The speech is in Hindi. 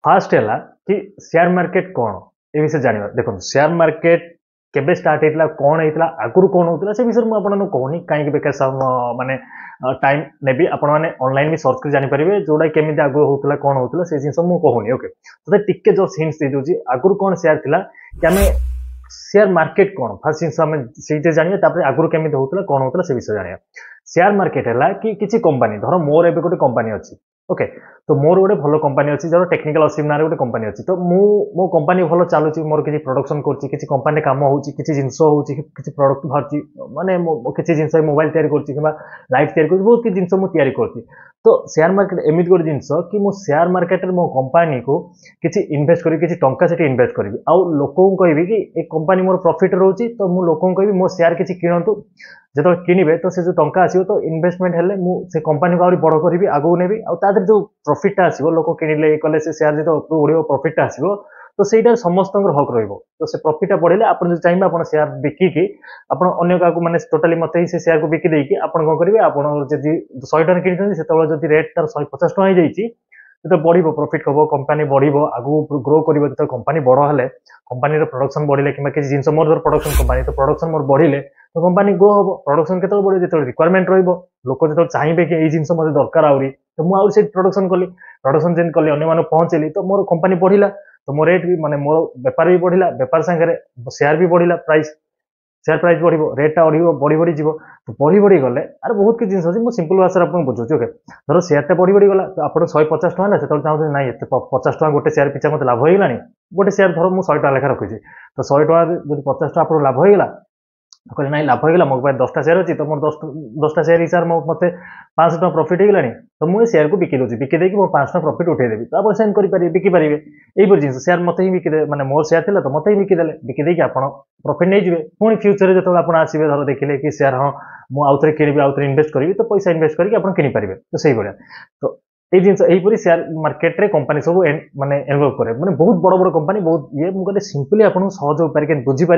फास्ट है कि शेयर मार्केट कौन ये विषय जानवा देखो शेयर मार्केट केबे स्टार्ट होता कौन होता आगुरी कौन होता से विषय मुझे कहूनी कहीं बेकार माने टाइम नेबी आपण मैंने ऑनलाइन भी सर्च कर जानीपारे जोटा केमी आगु होता कौन होता से जिन मुझे कहूनी ओके तो टिके जो हिंट्स दे दूसरी आगुरी कौन शेयर थिला कि आम शेयर मार्केट कौन फास्ट जिन आम से जानवे आगुरी केमी होता कौन होता से विषय जाना शेयर मार्केट है कि किसी कंपनी धर मोर एबे गोटे कंपनी अच्छी ओके तो मोर गोटे भल कंपनी अच्छी जर टेक्निकल असीम ना गोटे कंपनी अच्छी तो मो कंपनी भल चलुची मोर किसी प्रोडक्शन कर कंपनी काम हो जिनस हो प्रडक्ट बाहर माने किसी जिन मोबाइल तैयारी कर लाइट तैयारी कर बहुत किसी जिन मुझे कर तो शेयर मार्केट एमती गोटे जिनस कि मो शेयर मार्केट मो कंपनी को किसी इन्वेस्ट करी किसी टंका से इन्वेस्ट करी आउ लोक कहबी कि ए कंपनी मोर प्रॉफिट रोचे तो मु लोक कहबी मो शेयर किसी किणतु जो किणवे तो से जो टंका आसो तो इन्वेस्टमेंट हेल्ले से कंपनी को बड़ करी आगू नेबी आदि जो प्रॉफिट आसो लोक किणले कले से शेयर जो उड़ो प्रॉफिट आसो तो सहीटा समस्त हक रो से प्रॉफिट बढ़े आप जो चाहिए आप शेयर बिकिकी आप अन्य क्या मैंने टोटाली मत ही से शेयर को बिकी देकी आप कौन करेंगे आप 100 टका किनी से रेट तार 150 टका हो जो बढ़ प्रॉफिट हम कंपनी बढ़ आगू ग्रो कर जो कंपनी बड़ हेले कंपनी प्रोडक्शन बढ़े कि किसी जिन मोर प्रोडक्शन कंपनी तो प्रोडक्शन मोर बढ़े तो कंपनी ग्रो हम प्रोडक्शन के बढ़े जो रिक्वायरमेंट रोक जो चाहिए कि यही जिन मतलब दरकार आहरी तो मुझे प्रोडक्शन कली प्रोडक्शन जेन कली अन्य पहुँचेली तो मोर कंपनी बढ़ला तो मो रेट भी माने मोर बेपार भी बढ़ला बेपार सांगे शेयर भी बढ़ला प्राइस शेयर प्राइस बढ़ रेटा बढ़ी बढ़ी जीव तो बढ़ी बढ़ी गले अरे बहुत किसी जिन अच्छी मुझे सिंपल भाषा आपको बुझे ओके धर शेयरटा बढ़ी बढ़ी गला तो आप 150 टका ना से चाहते ना 50 टका गोटे शेयर पिछा मत लाभ होगा गोटे शेयर धर मुझे 100 टका लेखा रखी तो 100 टका जो 50 टका आप लाभ होगा कहले ना लाभ होगा मो पास 10टा शेयर अच्छी तो मोर 10टा शेयर हिसाब मत 500 टका प्रॉफिट होगा तो मुझे शेयर को बिकी दूसरी बिकी देकी मोर 500 प्रॉफिट उठेदेवी तो आप सेंड करेंगे बिकी पारे यही जिन शेयर मत ही बिकी मैंने मोर शेयर थी तो मत ही बिकीदे बिकी देकी आप प्रॉफिट नहीं जाए पुणी फ्यूचर जो आप आसवे धर देखिले कि शेयर हाँ मुझे किणी आउे इन्वेस्ट करी तो पैसा इन्वेस्ट करके किनीपारे तो सही भाया तो ये जिन यहीपरी शेयर मार्केट रे कंपनी सब माने इनवॉल्व करे माने बहुत बड़ बड़ कंपनी बहुत ये मुझे सिंपली आपको सहज उपाय बुझीपारे।